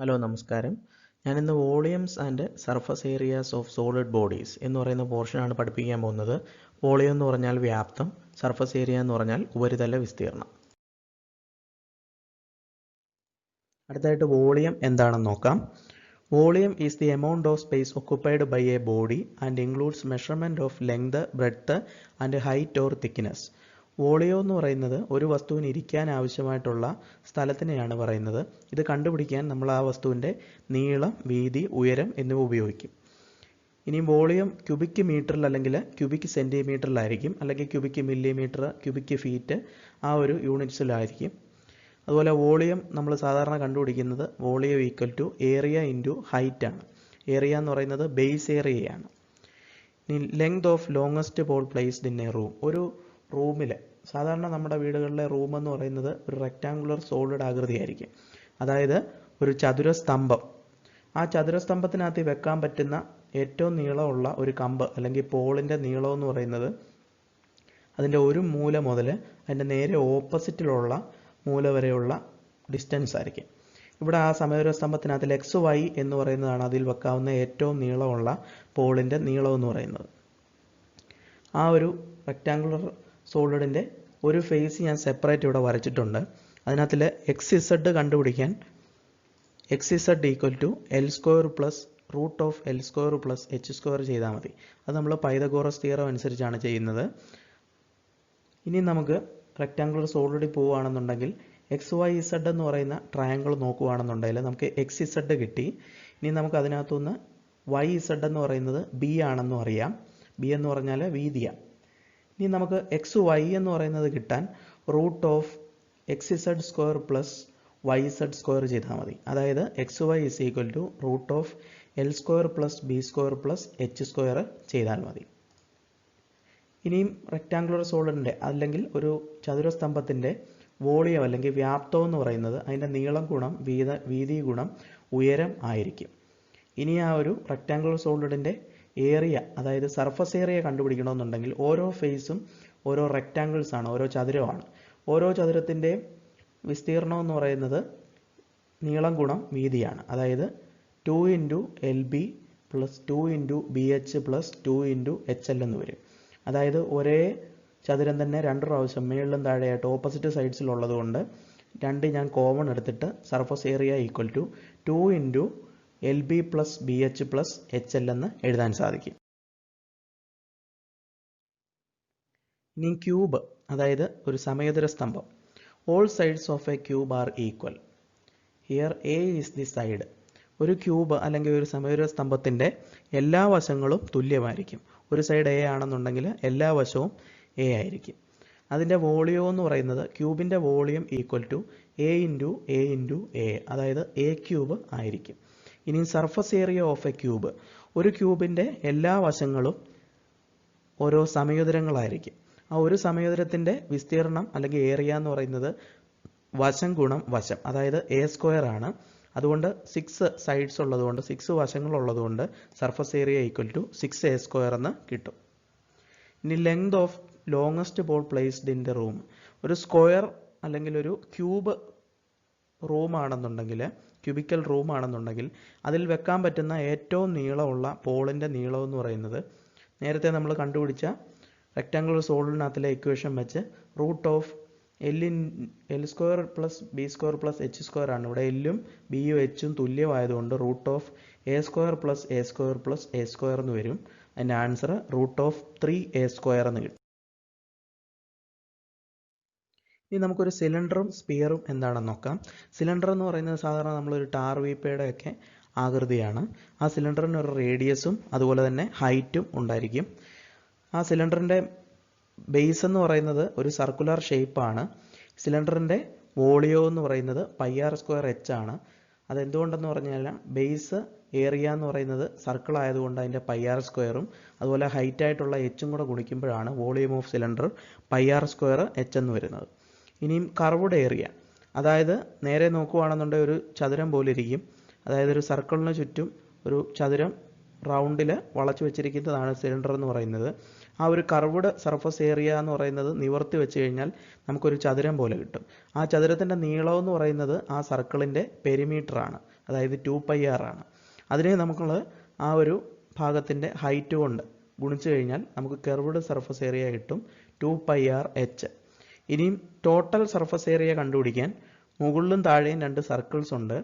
Hello നമസ്കാരം. ഞാനിന്ന് volumes and surface areas of solid bodies എന്ന് പറയുന്ന പോർഷനാണ് പഠിപ്പിക്കാൻ പോകുന്നത്. വോളിയം എന്ന് പറഞ്ഞാൽ വ്യാപ്തം, സർഫസ് ഏരിയ എന്ന് പറഞ്ഞാൽ ഉപരിതല വിസ്തീർണം. അടുത്തായിട്ട് വോളിയം എന്താണെന്ന് നോക്കാം. Volume is the amount of space occupied by a body and includes measurement of length, breadth and height or thickness. Volume എന്ന് പറയുന്നത് ഒരു വസ്തുവിന് ഇരിക്കാൻ ആവശ്യമായിട്ടുള്ള സ്ഥലത്തിനെയാണ് പറയുന്നത്. ഇത് കണ്ടുപിടിക്കാൻ നമ്മൾ ആ വസ്തുവിൻ്റെ നീളം, വീതി, ഉയരം എന്നിവ ഉപയോഗിക്കും. ഇനി വോളിയം ക്യൂബിക് മീറ്ററിൽ അല്ലെങ്കിൽ ക്യൂബിക് സെൻറ്റിമീറ്ററിലായിരിക്കും, അല്ലെങ്കിൽ ക്യൂബിക് മില്ലിമീറ്റർ, ക്യൂബിക് ഫീറ്റ്, ആ ഒരു യൂണിറ്റ്സിലായിരിക്കും. അതുപോലെ വോളിയം നമ്മൾ സാധാരണ കണ്ടുപിടിക്കുന്നത് volume equal to area into height ആണ്. ഏരിയ എന്ന് പറയുന്നത് ബേസ് ഏരിയയാണ്. ഇനി length of longest pole placed in a room. ഒരു റൂമിൽ സാധാരണ നമ്മുടെ വീടുകളിലെ റൂം എന്ന് പറയുന്നത് ഒരു റെക്റ്റാങ്കുലർ സോളിഡ് ആകൃതിയായിരിക്കും. അതായത് ഒരു ചതുരസ്തംഭം. ആ ചതുരസ്തംഭത്തിനകത്ത് വെക്കാൻ പറ്റുന്ന ഏറ്റവും നീളമുള്ള ഒരു കമ്പ് അല്ലെങ്കിൽ പോളിൻ്റെ നീളം എന്ന് പറയുന്നത് അതിൻ്റെ ഒരു മൂല മുതൽ അതിൻ്റെ നേരെ ഓപ്പോസിറ്റിലുള്ള മൂല വരെയുള്ള ഡിസ്റ്റൻസ് ആയിരിക്കും. ഇവിടെ ആ സമചതുരസ്തംഭത്തിനകത്ത് XY എന്ന് പറയുന്നതാണ് അതിൽ വെക്കാവുന്ന ഏറ്റവും നീളമുള്ള പോളിൻ്റെ നീളം എന്ന് പറയുന്നത്. ആ ഒരു റെക്റ്റാങ്കുലർ സോളിഡിൻ്റെ ഒരു ഫേസ് ഞാൻ സെപ്പറേറ്റ് ഇവിടെ വരച്ചിട്ടുണ്ട്. അതിനകത്തിൽ XZ കണ്ടുപിടിക്കാൻ XZ equal to L² plus root of L² plus H² ചെയ്താൽ മതി. അത് നമ്മൾ പൈതഗോറസ് തിയറം അനുസരിച്ചാണ് ചെയ്യുന്നത്. ഇനി നമുക്ക് റെക്റ്റാങ്കുലർ സോളിഡിൽ പോവുകയാണെന്നുണ്ടെങ്കിൽ XYZ എന്ന് പറയുന്ന ട്രയാങ്കിൾ നോക്കുകയാണെന്നുണ്ടെങ്കിൽ നമുക്ക് XZ കിട്ടി. ഇനി നമുക്ക് അതിനകത്തുനിന്ന് YZ എന്ന് പറയുന്നത് B ആണെന്നും അറിയാം. B എന്ന് പറഞ്ഞാൽ വീതിയാണ്. ഇനി നമുക്ക് XY എന്ന് പറയുന്നത് കിട്ടാൻ root of XZ² plus YZ² ചെയ്താൽ മതി. അതായത് XY is equal to root of L² plus B² plus H² ചെയ്താൽ മതി. ഇനിയും റെക്റ്റാങ്കുലർ സോളിഡിൻ്റെ അല്ലെങ്കിൽ ഒരു ചതുരസ്തംഭത്തിൻ്റെ വോളിയം അല്ലെങ്കിൽ വ്യാപ്തം എന്ന് പറയുന്നത് അതിൻ്റെ നീളം ഗുണം വീതി ഗുണം ഉയരം ആയിരിക്കും. ഇനി ആ ഒരു റെക്റ്റാങ്കുലർ സോളിഡിൻ്റെ ഏരിയ, അതായത് സർഫസ് ഏരിയ കണ്ടുപിടിക്കണമെന്നുണ്ടെങ്കിൽ ഓരോ ഫേസും ഓരോ റെക്റ്റാങ്കിൾസ് ആണ്, ഓരോ ചതുരമാണ്. ഓരോ ചതുരത്തിൻ്റെയും വിസ്തീർണം എന്ന് പറയുന്നത് നീളം ഗുണം വീതിയാണ്. അതായത് 2 into LB plus 2 into BH plus 2 into HL എന്ന് വരും. അതായത് ഒരേ ചതുരം തന്നെ രണ്ട് പ്രാവശ്യം മേളിലും താഴെയായിട്ട് ഓപ്പോസിറ്റ് സൈഡ്സിലുള്ളത് കൊണ്ട് രണ്ട് ഞാൻ കോമൺ എടുത്തിട്ട് surface area equal to 2 into LB plus BH plus HL എന്ന് എഴുതാൻ സാധിക്കും. ഇനി ക്യൂബ്, അതായത് ഒരു സമചതുര സ്തംഭം. All sides of a cube are equal. Here A is the side. ഒരു ക്യൂബ് അല്ലെങ്കിൽ ഒരു സമചതുര സ്തംഭത്തിൻ്റെ എല്ലാ വശങ്ങളും തുല്യമായിരിക്കും. ഒരു സൈഡ് A ആണെന്നുണ്ടെങ്കിൽ എല്ലാ വശവും A ആയിരിക്കും. അതിൻ്റെ വോളിയം എന്ന് പറയുന്നത് ക്യൂബിൻ്റെ volume equal to A into A into A, അതായത് A³ ആയിരിക്കും. ഇനി surface area of a cube. ഒരു ക്യൂബിൻ്റെ എല്ലാ വശങ്ങളും ഓരോ സമചതുരങ്ങളായിരിക്കും. ആ ഒരു സമചതുരത്തിൻ്റെ വിസ്തീർണം അല്ലെങ്കിൽ ഏരിയ എന്ന് പറയുന്നത് വശം ഗുണം വശം, അതായത് A² ആണ്. അതുകൊണ്ട് 6 സൈഡ്സ് ഉള്ളതുകൊണ്ട് 6 വശങ്ങളുള്ളതുകൊണ്ട് surface area equal to 6A² എന്ന് കിട്ടും. ഇനി length of longest pole placed in the room. ഒരു സ്ക്വയർ അല്ലെങ്കിൽ ഒരു ക്യൂബ് റൂം ആണെന്നുണ്ടെങ്കിൽ, ക്യൂബിക്കൽ റൂം ആണെന്നുണ്ടെങ്കിൽ അതിൽ വെക്കാൻ പറ്റുന്ന ഏറ്റവും നീളമുള്ള പോളിൻ്റെ നീളം എന്ന് പറയുന്നത് നേരത്തെ നമ്മൾ കണ്ടുപിടിച്ച റെക്റ്റാങ്കുലർ സോളിഡിനകത്തിലെ ഇക്വേഷൻ വെച്ച് root of L² plus B² plus H² ആണ്. ഇവിടെ Lഉം Bയും Hഉം തുല്യമായതുകൊണ്ട് root of A² plus A² plus A² എന്ന് വരും. അതിൻ്റെ ആൻസർ റൂട്ട് ഓഫ് 3A² എന്ന് കിട്ടും. ഇനി നമുക്കൊരു സിലിണ്ടറും സ്പിയറും എന്താണെന്ന് നോക്കാം. സിലിണ്ടർ എന്ന് പറയുന്നത് സാധാരണ നമ്മളൊരു ടാർ വീപ്പയുടെ ഒക്കെ ആകൃതിയാണ്. ആ സിലിണ്ടറിന് ഒരു റേഡിയസും അതുപോലെ തന്നെ ഹൈറ്റും ഉണ്ടായിരിക്കും. ആ സിലിണ്ടറിൻ്റെ ബേസ് എന്ന് പറയുന്നത് ഒരു സർക്കുലർ ഷേപ്പാണ്. സിലിണ്ടറിൻ്റെ വോളിയം എന്ന് പറയുന്നത് πr²h ആണ്. അതെന്തുകൊണ്ടെന്ന് പറഞ്ഞാൽ ബേസ് ഏരിയ എന്ന് പറയുന്നത് സർക്കിൾ ആയതുകൊണ്ട് അതിൻ്റെ πr²ഉം അതുപോലെ ഹൈറ്റ് ആയിട്ടുള്ള Hഉം കൂടെ ഗുണിക്കുമ്പോഴാണ് വോളിയം ഓഫ് സിലിണ്ടർ πr²h എന്ന് വരുന്നത്. ഇനിയും കർവ്ഡ് ഏരിയ, അതായത് നേരെ നോക്കുകയാണെന്നുണ്ടെങ്കിൽ ഒരു ചതുരം പോലെ ഇരിക്കും. അതായത് ഒരു സർക്കിളിന് ചുറ്റും ഒരു ചതുരം റൗണ്ടിൽ വളച്ചു വെച്ചിരിക്കുന്നതാണ് സിലിണ്ടർ എന്ന് പറയുന്നത്. ആ ഒരു കർവ്ഡ് സർഫസ് ഏരിയ എന്ന് പറയുന്നത് നിവർത്തി വെച്ച് കഴിഞ്ഞാൽ നമുക്കൊരു ചതുരം പോലെ കിട്ടും. ആ ചതുരത്തിൻ്റെ നീളം എന്ന് പറയുന്നത് ആ സർക്കിളിൻ്റെ പെരിമീറ്ററാണ്. അതായത് 2πr ആണ്. അതിനെ നമ്മൾ ആ ഒരു ഭാഗത്തിൻ്റെ ഹൈറ്റ് കൊണ്ട് ഗുണിച്ചു കഴിഞ്ഞാൽ നമുക്ക് കർവ്ഡ് സർഫസ് ഏരിയ കിട്ടും 2πrh. ഇനിയും ടോട്ടൽ സർഫസ് ഏരിയ കണ്ടുപിടിക്കാൻ മുകളിലും താഴെയും 2 സർക്കിൾസ് ഉണ്ട്.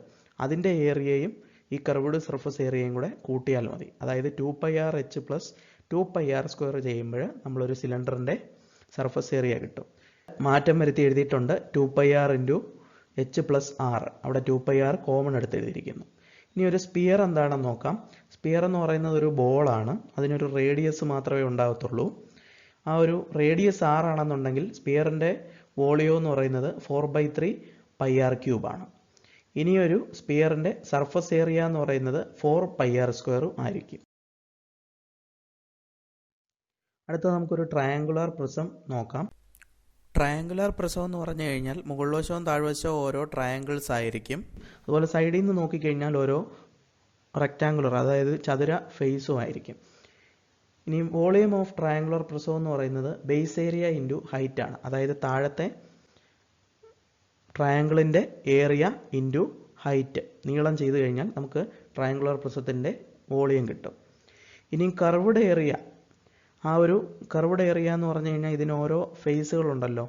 അതിൻ്റെ ഏരിയയും ഈ കർവ്ഡ് സർഫസ് ഏരിയയും കൂടെ കൂട്ടിയാൽ മതി. അതായത് 2πrh പ്ലസ് 2πr² ചെയ്യുമ്പോൾ നമ്മളൊരു സിലിണ്ടറിൻ്റെ സർഫസ് ഏരിയ കിട്ടും. മാറ്റം വരുത്തി എഴുതിയിട്ടുണ്ട് 2πr into h plus r. അവിടെ 2πr കോമൺ എടുത്ത് എഴുതിയിരിക്കുന്നു. ഇനി ഒരു സ്പിയർ എന്താണെന്ന് നോക്കാം. സ്പിയർ എന്ന് പറയുന്നത് ഒരു ബോളാണ്. അതിനൊരു റേഡിയസ് മാത്രമേ ഉണ്ടാകത്തുള്ളൂ. ആ ഒരു റേഡിയസ് r ആണെന്നുണ്ടെങ്കിൽ സ്പിയറിൻ്റെ വോളിയം എന്ന് പറയുന്നത് 4/3πr³ ആണ്. ഇനിയൊരു സ്പിയറിൻ്റെ സർഫസ് ഏരിയ എന്ന് പറയുന്നത് 4πr² ആയിരിക്കും. അടുത്ത നമുക്കൊരു ട്രയാങ്കുലർ പ്രിസം നോക്കാം. ട്രയാങ്കുലർ പ്രിസം എന്ന് പറഞ്ഞു കഴിഞ്ഞാൽ മുകൾ വശവും താഴ്വശവും ഓരോ ട്രയാങ്കിൾസ് ആയിരിക്കും. അതുപോലെ സൈഡിൽ നിന്ന് നോക്കിക്കഴിഞ്ഞാൽ ഓരോ റെക്റ്റാങ്കുലർ, അതായത് ചതുര ഫേസും ആയിരിക്കും. ഇനി വോളിയം ഓഫ് ട്രയാങ്കുലർ പ്രിസം എന്ന് പറയുന്നത് ബേസ് ഏരിയ ഇൻറ്റു ഹൈറ്റ് ആണ്. അതായത് താഴത്തെ ട്രയാങ്കിളിൻ്റെ ഏരിയ ഇൻറ്റു ഹൈറ്റ് നീളം ചെയ്ത് കഴിഞ്ഞാൽ നമുക്ക് ട്രയാങ്കുലർ പ്രിസത്തിൻ്റെ വോളിയം കിട്ടും. ഇനി കർവ്ഡ് ഏരിയ, ആ ഒരു കർവ്ഡ് ഏരിയ എന്ന് പറഞ്ഞു കഴിഞ്ഞാൽ ഇതിന് ഓരോ ഫേസുകളുണ്ടല്ലോ.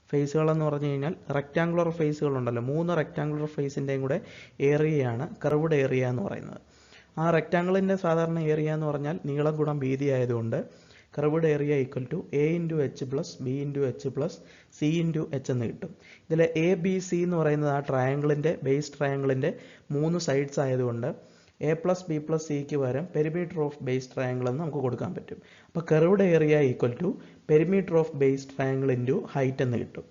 ഫേസുകളെന്ന് പറഞ്ഞു കഴിഞ്ഞാൽ റെക്റ്റാങ്കുലർ ഫേസുകളുണ്ടല്ലോ. 3 റെക്റ്റാങ്കുലർ ഫേസിൻ്റെയും കൂടെ ഏരിയയാണ് കർവ്ഡ് ഏരിയ എന്ന് പറയുന്നത്. ആ റെക്റ്റാങ്കിളിൻ്റെ സാധാരണ ഏരിയ എന്ന് പറഞ്ഞാൽ നീളം ഗുണം വീതി ആയതുകൊണ്ട് curved area equal to a into H plus B into H plus C into H എന്ന് കിട്ടും. ഇതിൽ എ ബി സി എന്ന് പറയുന്നത് ആ ട്രയാങ്കിളിൻ്റെ ബേസ് ട്രയാങ്കിളിൻ്റെ 3 സൈഡ്സ് ആയതുകൊണ്ട് a പ്ലസ് ബി പ്ലസ് സിക്ക് പകരം പെരിമീറ്റർ ഓഫ് ബേസ് ട്രയാങ്കിൾ എന്ന് നമുക്ക് കൊടുക്കാൻ പറ്റും. അപ്പോൾ curved area equal to perimeter of base triangle into height എന്ന് കിട്ടും.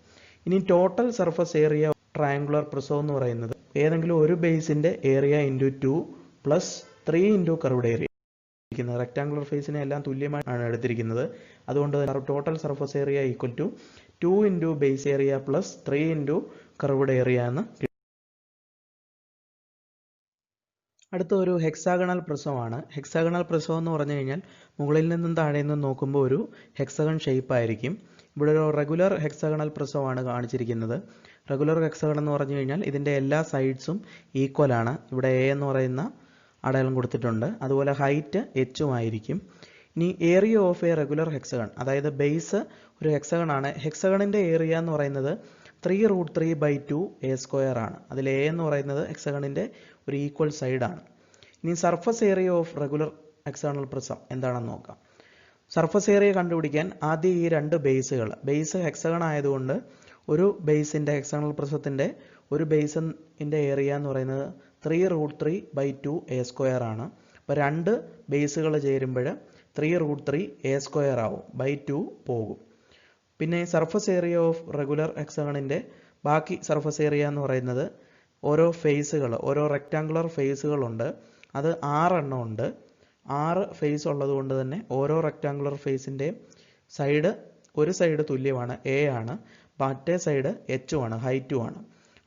ഇനി total surface area triangular prism എന്ന് പറയുന്നത് ഏതെങ്കിലും ഒരു ബേസിൻ്റെ area into 2 plus 3 into curved area. Rectangular ഫേസിനെ എല്ലാം തുല്യമായാണ് എടുത്തിരിക്കുന്നത്. അതുകൊണ്ട് total surface area equal to 2 into base area plus 3 into curved area എന്ന് കിട്ടും. അടുത്ത ഒരു ഹെക്സാഗണൽ പ്രിസമാണ്. ഹെക്സാഗണൽ പ്രിസം എന്ന് പറഞ്ഞു കഴിഞ്ഞാൽ മുകളിൽ നിന്നും താഴെ നിന്നും നോക്കുമ്പോൾ ഒരു ഹെക്സഗൺ ഷേപ്പ് ആയിരിക്കും. ഇവിടെ ഒരു റെഗുലർ ഹെക്സാഗണൽ പ്രിസമാണ് കാണിച്ചിരിക്കുന്നത്. റെഗുലർ ഹെക്സഗൺ എന്ന് പറഞ്ഞു കഴിഞ്ഞാൽ ഇതിൻ്റെ എല്ലാ സൈഡ്സും ഈക്വൽ ആണ്. ഇവിടെ എ എന്ന് പറയുന്ന അടയാളം കൊടുത്തിട്ടുണ്ട്. അതുപോലെ ഹൈറ്റ് എച്ചും ആയിരിക്കും. ഇനി area of A regular hexagon, അതായത് ബേസ് ഒരു ഹെക്സഗൺ ആണ്. ഹെക്സഗണിൻ്റെ ഏരിയ എന്ന് പറയുന്നത് 3√3/2 a² ആണ്. അതിൽ എ എന്ന് പറയുന്നത് ഹെക്സഗണിൻ്റെ ഒരു ഈക്വൽ സൈഡാണ്. ഇനി surface area of regular hexagonal prism എന്താണെന്ന് നോക്കാം. സർഫസ് ഏരിയ കണ്ടുപിടിക്കാൻ ആദ്യം ഈ 2 ബേസ് ഹെക്സഗൺ ആയതുകൊണ്ട് ഒരു ബേസിൻ്റെ ഹെക്സാഗണൽ പ്രിസത്തിൻ്റെ ഒരു ബേസിൻ്റെ ഏരിയ എന്ന് പറയുന്നത് 3√3/2 a² ആണ്. അപ്പോൾ 2 ബേസുകൾ ചേരുമ്പോൾ 3√3 a² ആവും, /2 പോകും. പിന്നെ സർഫസ് ഏരിയ ഓഫ് റെഗുലർ ഹെക്സഗണിൻ്റെ ബാക്കി സർഫസ് ഏരിയ എന്ന് പറയുന്നത് ഓരോ ഫേസുകൾ, ഓരോ റെക്റ്റാങ്കുലർ ഫേസുകളുണ്ട്. അത് 6 എണ്ണം ഉണ്ട്. 6 ഫേസ് ഉള്ളത് കൊണ്ട് തന്നെ ഓരോ റെക്റ്റാങ്കുലർ ഫേസിൻ്റെയും സൈഡ്, ഒരു സൈഡ് തുല്യമാണ്, എ ആണ്, മറ്റേ സൈഡ് എച്ചും ആണ്, ഹൈറ്റും ആണ്.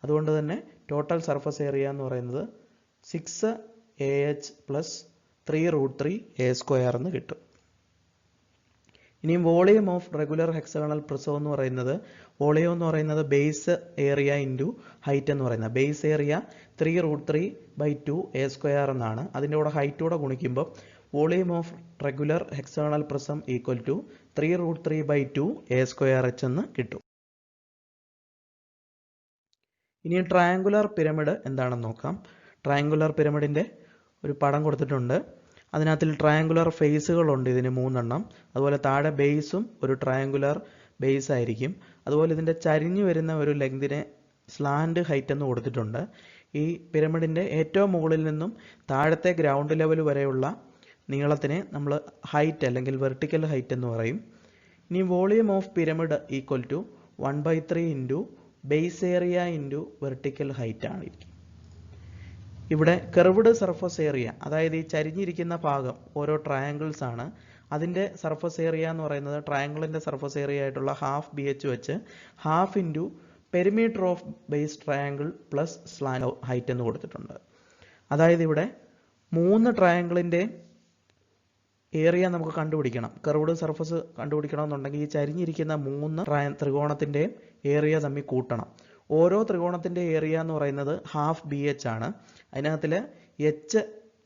അതുകൊണ്ട് തന്നെ ടോട്ടൽ സർഫസ് ഏരിയ എന്ന് പറയുന്നത് 6ah പ്ലസ് 3√3 a² എന്ന് കിട്ടും. ഇനിയും volume of regular hexagonal prism എന്ന് പറയുന്നത്, വോളിയം എന്ന് പറയുന്നത് ബേസ് ഏരിയ ഇൻറ്റു ഹൈറ്റ് എന്ന് പറയുന്നത്. ബേസ് ഏരിയ 3√3/2 a² എന്നാണ്. അതിൻ്റെ കൂടെ ഹൈറ്റൂടെ ഗുണിക്കുമ്പോൾ volume of regular hexagonal prism equal to 3√3/2 a²h എന്ന് കിട്ടും. ഇനി ട്രയാങ്കുലർ പിരമിഡ് എന്താണെന്ന് നോക്കാം. ട്രയാങ്കുലർ പിരമിഡിൻ്റെ ഒരു പടം കൊടുത്തിട്ടുണ്ട്. അതിനകത്തിൽ ട്രയാങ്കുലർ ഫേസുകളുണ്ട്, ഇതിന് 3 എണ്ണം. അതുപോലെ താഴെ ബേസും ഒരു ട്രയാങ്കുലർ ബേസ് ആയിരിക്കും. അതുപോലെ ഇതിൻ്റെ ചരിഞ്ഞു വരുന്ന ഒരു ലെങ്തിനെ സ്ലാൻഡ് ഹൈറ്റ് എന്ന് കൊടുത്തിട്ടുണ്ട്. ഈ പിരമിഡിൻ്റെ ഏറ്റവും മുകളിൽ നിന്നും താഴത്തെ ഗ്രൗണ്ട് ലെവൽ വരെയുള്ള നീളത്തിനെ നമ്മൾ ഹൈറ്റ് അല്ലെങ്കിൽ വെർട്ടിക്കൽ ഹൈറ്റ് എന്ന് പറയും. ഇനി volume of pyramid equal to 1/3 into base area into vertical height ആണ്. ഇവിടെ കർവ്ഡ് സർഫസ് ഏരിയ, അതായത് ഈ ചരിഞ്ഞിരിക്കുന്ന ഭാഗം ഓരോ ട്രയാങ്കിൾസ് ആണ്. അതിൻ്റെ സർഫസ് ഏരിയ എന്ന് പറയുന്നത് ട്രയാങ്കിളിൻ്റെ സർഫസ് ഏരിയ ആയിട്ടുള്ള ഹാഫ് BH വെച്ച് half into perimeter of base triangle plus slant height എന്ന് കൊടുത്തിട്ടുണ്ട്. അതായത് ഇവിടെ 3 ട്രയാങ്കിളിൻ്റെ ഏരിയ നമുക്ക് കണ്ടുപിടിക്കണം. കർവ്ഡ് സർഫസ് കണ്ടുപിടിക്കണമെന്നുണ്ടെങ്കിൽ ഈ ചരിഞ്ഞിരിക്കുന്ന 3 ത്രികോണത്തിൻ്റെയും ഏരിയ തമ്മിൽ കൂട്ടണം. ഓരോ ത്രികോണത്തിൻ്റെ ഏരിയ എന്ന് പറയുന്നത് ഹാഫ് ബി എച്ച് ആണ്. അതിനകത്തിൽ എച്ച്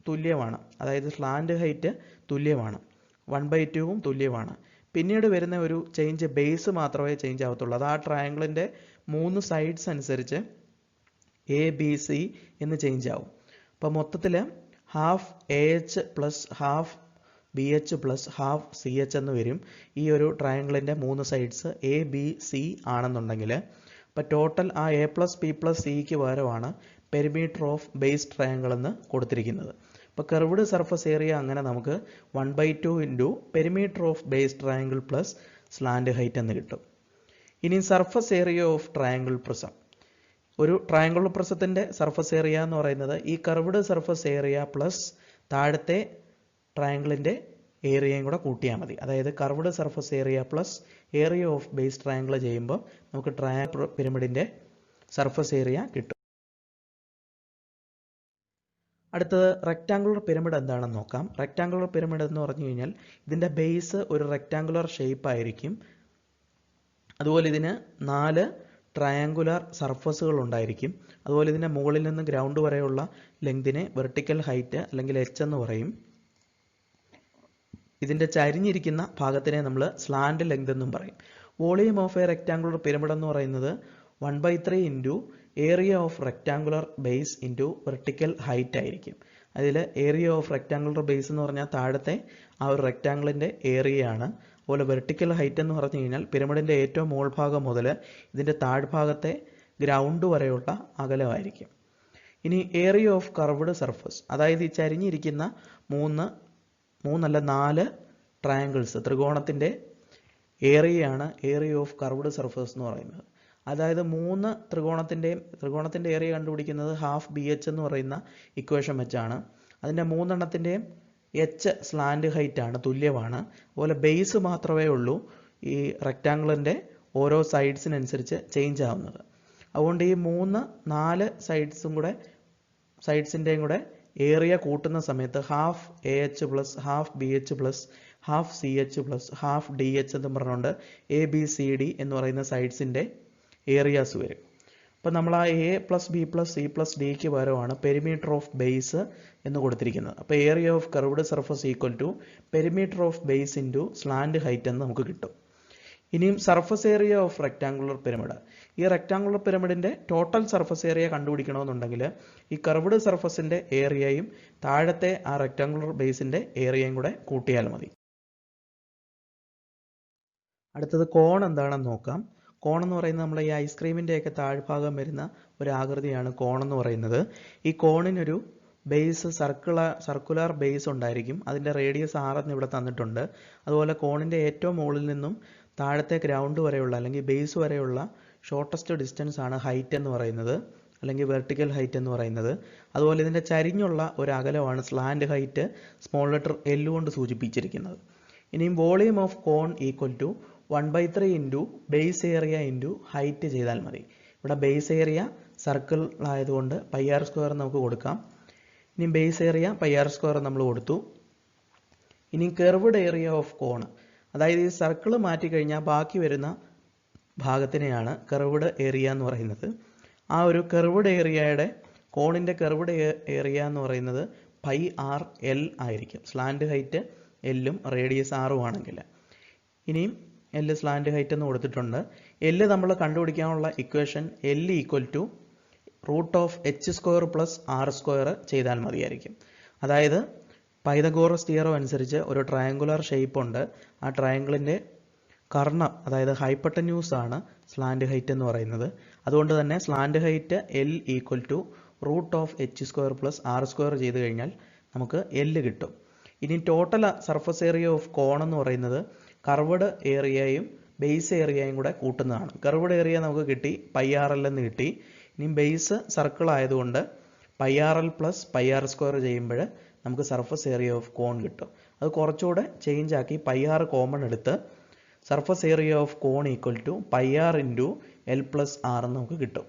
തുല്യമാണ്, അതായത് സ്ലാൻഡ് ഹൈറ്റ് തുല്യമാണ്, 1/2 തുല്യമാണ്. പിന്നീട് വരുന്ന ഒരു ചേഞ്ച് ബേസ് മാത്രമേ ചേഞ്ച് ആവത്തുള്ളൂ. അത് ആ ട്രയാങ്കിളിൻ്റെ 3 സൈഡ്സ് അനുസരിച്ച് എ ബി സി എന്ന് ചേഞ്ച് ആവും. അപ്പോൾ മൊത്തത്തിൽ half A H plus half B H plus half C H എന്ന് വരും ഈ ഒരു ട്രയാങ്കിളിൻ്റെ 3 സൈഡ്സ് എ ബി സി ആണെന്നുണ്ടെങ്കിൽ. അപ്പോൾ ടോട്ടൽ ആ എ പ്ലസ് ബി പ്ലസ് സിക്ക് പകരമാണ് പെരിമീറ്റർ ഓഫ് ബേസ് ട്രയാങ്കിൾ എന്ന് കൊടുത്തിരിക്കുന്നത്. അപ്പോൾ കർവ്ഡ് സർഫസ് ഏരിയ അങ്ങനെ നമുക്ക് 1/2 into perimeter of base triangle plus slant height എന്ന് കിട്ടും. ഇനി surface area of triangle prism. ഒരു ട്രയാങ്കിൾ പ്രിസത്തിൻ്റെ സർഫസ് ഏരിയ എന്ന് പറയുന്നത് ഈ കർവ്ഡ് സർഫസ് ഏരിയ പ്ലസ് താഴത്തെ ട്രയാങ്കിളിൻ്റെ ഏരിയയും കൂടെ കൂട്ടിയാൽ മതി. അതായത് curved surface area plus area of base triangle ചെയ്യുമ്പോൾ നമുക്ക് ട്രയാങ്കിൾ പിരമിഡിൻ്റെ സർഫസ് ഏരിയ കിട്ടും. അടുത്തത് റെക്റ്റാങ്കുലർ പിരമിഡ് എന്താണെന്ന് നോക്കാം. റെക്റ്റാങ്കുലർ പിരമിഡ് എന്ന് പറഞ്ഞു കഴിഞ്ഞാൽ ഇതിൻ്റെ ബേസ് ഒരു റെക്റ്റാങ്കുലർ ഷേപ്പ് ആയിരിക്കും. അതുപോലെ ഇതിന് 4 ട്രയാങ്കുലർ സർഫസുകൾ ഉണ്ടായിരിക്കും. അതുപോലെ ഇതിൻ്റെ മുകളിൽ നിന്ന് ഗ്രൗണ്ട് വരെയുള്ള ലെങ്തിനെ വെർട്ടിക്കൽ ഹൈറ്റ് അല്ലെങ്കിൽ എച്ച് എന്ന് പറയും. ഇതിൻ്റെ ചരിഞ്ഞിരിക്കുന്ന ഭാഗത്തിനെ നമ്മൾ സ്ലാൻഡ് ലെങ്ത് എന്നും പറയും. Volume of A rectangular pyramid എന്ന് പറയുന്നത് 1/3 into area of rectangular base into vertical height ആയിരിക്കും. അതിൽ ഏരിയ ഓഫ് റെക്റ്റാങ്കുലർ ബേസ് എന്ന് പറഞ്ഞാൽ താഴത്തെ ആ ഒരു റെക്റ്റാങ്കിളിൻ്റെ ഏരിയയാണ്. അതുപോലെ വെർട്ടിക്കൽ ഹൈറ്റ് എന്ന് പറഞ്ഞു കഴിഞ്ഞാൽ പിരമിഡിൻ്റെ ഏറ്റവും മുകൾ ഭാഗം മുതൽ ഇതിൻ്റെ താഴ്ഭാഗത്തെ ഗ്രൗണ്ട് വരെയുള്ള അകലമായിരിക്കും. ഇനി ഏരിയ ഓഫ് കർവ്ഡ് സർഫസ്, അതായത് ഈ ചരിഞ്ഞിരിക്കുന്ന 4 ട്രയാങ്കിൾസ് ത്രികോണത്തിൻ്റെ ഏരിയയാണ് ഏരിയ ഓഫ് കർവ്ഡ് സർഫസ് എന്ന് പറയുന്നത്. അതായത് 3 ത്രികോണത്തിൻ്റെ ഏരിയ കണ്ടുപിടിക്കുന്നത് ഹാഫ് ബി എച്ച് എന്ന് പറയുന്ന ഇക്വേഷൻ വെച്ചാണ്. അതിൻ്റെ 3 എണ്ണത്തിൻ്റെയും എച്ച് സ്ലാൻഡ് ഹൈറ്റ് ആണ്, തുല്യമാണ്. അതുപോലെ ബേസ് മാത്രമേ ഉള്ളൂ ഈ റെക്റ്റാങ്കിളിൻ്റെ ഓരോ സൈഡ്സിനനുസരിച്ച് ചേഞ്ച് ആവുന്നത്. അതുകൊണ്ട് ഈ 4 സൈഡ്സിൻ്റെയും കൂടെ ഏരിയ കൂട്ടുന്ന സമയത്ത് half A H plus half B H plus half C H plus half D H എന്ന് പറഞ്ഞുകൊണ്ട് എ ബി സി ഡി എന്ന് പറയുന്ന സൈഡ്സിൻ്റെ ഏരിയാസ് വരും. അപ്പോൾ നമ്മൾ ആ A plus B plus C plus ഡിക്ക് പകരമാണ് പെരിമീറ്റർ ഓഫ് ബേസ് എന്ന് കൊടുത്തിരിക്കുന്നത്. അപ്പോൾ area of curved surface equal to perimeter of base into slant height എന്ന് നമുക്ക് കിട്ടും. ഇനിയും surface area of rectangular pyramid. ഈ റെക്റ്റാങ്കുലർ പിരമിഡിൻ്റെ ടോട്ടൽ സർഫസ് ഏരിയ കണ്ടുപിടിക്കണമെന്നുണ്ടെങ്കിൽ ഈ കർവ്ഡ് സർഫസിൻ്റെ ഏരിയയും താഴത്തെ ആ റെക്റ്റാങ്കുലർ ബേസിൻ്റെ ഏരിയയും കൂടെ കൂട്ടിയാൽ മതി. അടുത്തത് കോൺ എന്താണെന്ന് നോക്കാം. കോൺ എന്ന് പറയുന്നത് നമ്മൾ ഈ ഐസ്ക്രീമിൻ്റെയൊക്കെ താഴ്ഭാഗം വരുന്ന ഒരു ആകൃതിയാണ് കോൺ എന്ന് പറയുന്നത്. ഈ കോണിനൊരു ബേസ് സർക്കുലർ ബേസ് ഉണ്ടായിരിക്കും. അതിൻ്റെ റേഡിയസ് 6 എന്ന് ഇവിടെ തന്നിട്ടുണ്ട്. അതുപോലെ കോണിൻ്റെ ഏറ്റവും മുകളിൽ നിന്നും താഴത്തെ ഗ്രൗണ്ട് വരെയുള്ള അല്ലെങ്കിൽ ബേസ് വരെയുള്ള ഷോർട്ടസ്റ്റ് ഡിസ്റ്റൻസ് ആണ് ഹൈറ്റ് എന്ന് പറയുന്നത്, അല്ലെങ്കിൽ വെർട്ടിക്കൽ ഹൈറ്റ് എന്ന് പറയുന്നത്. അതുപോലെ ഇതിൻ്റെ ചരിഞ്ഞുള്ള ഒരു അകലമാണ് slant height small letter L കൊണ്ട് സൂചിപ്പിച്ചിരിക്കുന്നത്. ഇനിയും volume of cone equal to 1/3 into base area into height ചെയ്താൽ മതി. ഇവിടെ ബേസ് ഏരിയ സർക്കിൾ ആയതുകൊണ്ട് πr² നമുക്ക് കൊടുക്കാം. ഇനി ബേസ് ഏരിയ πr² നമ്മൾ കൊടുത്തു. ഇനി കർവ്ഡ് ഏരിയ ഓഫ് കോൺ, അതായത് ഈ സർക്കിൾ മാറ്റിക്കഴിഞ്ഞാൽ ബാക്കി വരുന്ന ഭാഗത്തിനെയാണ് കർവ്ഡ് ഏരിയ എന്ന് പറയുന്നത്. ആ ഒരു കർവ്ഡ് ഏരിയയുടെ കോണിൻ്റെ കർവ്ഡ് ഏരിയ എന്ന് പറയുന്നത് πr/l ആയിരിക്കും. സ്ലാൻഡ് ഹൈറ്റ് എല്ലും റേഡിയസ് 6 ആണെങ്കിൽ. ഇനിയും എൽ സ്ലാൻഡ് ഹൈറ്റ് എന്ന് കൊടുത്തിട്ടുണ്ട്. എല്ല് നമ്മൾ കണ്ടുപിടിക്കാനുള്ള equation L equal to √h² plus r² ചെയ്താൽ മതിയായിരിക്കും. അതായത് പൈതഗോറസ് തിയറം അനുസരിച്ച് ഒരു ട്രയാങ്കുലർ ഷേപ്പ് ഉണ്ട്. ആ ട്രയാങ്കിളിൻ്റെ കർണം, അതായത് ഹൈപ്പട്ടന്യൂസ് ആണ് സ്ലാൻഡ് ഹൈറ്റ് എന്ന് പറയുന്നത്. അതുകൊണ്ട് തന്നെ slant height L equal to √h² plus r² ചെയ്ത് കഴിഞ്ഞാൽ നമുക്ക് എല്ല് കിട്ടും. ഇനി total surface area of cone എന്ന് പറയുന്നത് കർവ്ഡ് ഏരിയയും ബേസ് ഏരിയയും കൂടെ കൂട്ടുന്നതാണ്. കർവ്ഡ് ഏരിയ നമുക്ക് കിട്ടി πr/l എന്ന് കിട്ടി. ഇനി ബേസ് സർക്കിൾ ആയതുകൊണ്ട് πr/l പ്ലസ് πr² ചെയ്യുമ്പോൾ നമുക്ക് സർഫസ് ഏരിയ ഓഫ് കോൺ കിട്ടും. അത് കുറച്ചുകൂടെ ചേഞ്ച് ആക്കി πr കോമൺ എടുത്ത് surface area of cone equal to πr into l plus r എന്ന് നമുക്ക് കിട്ടും.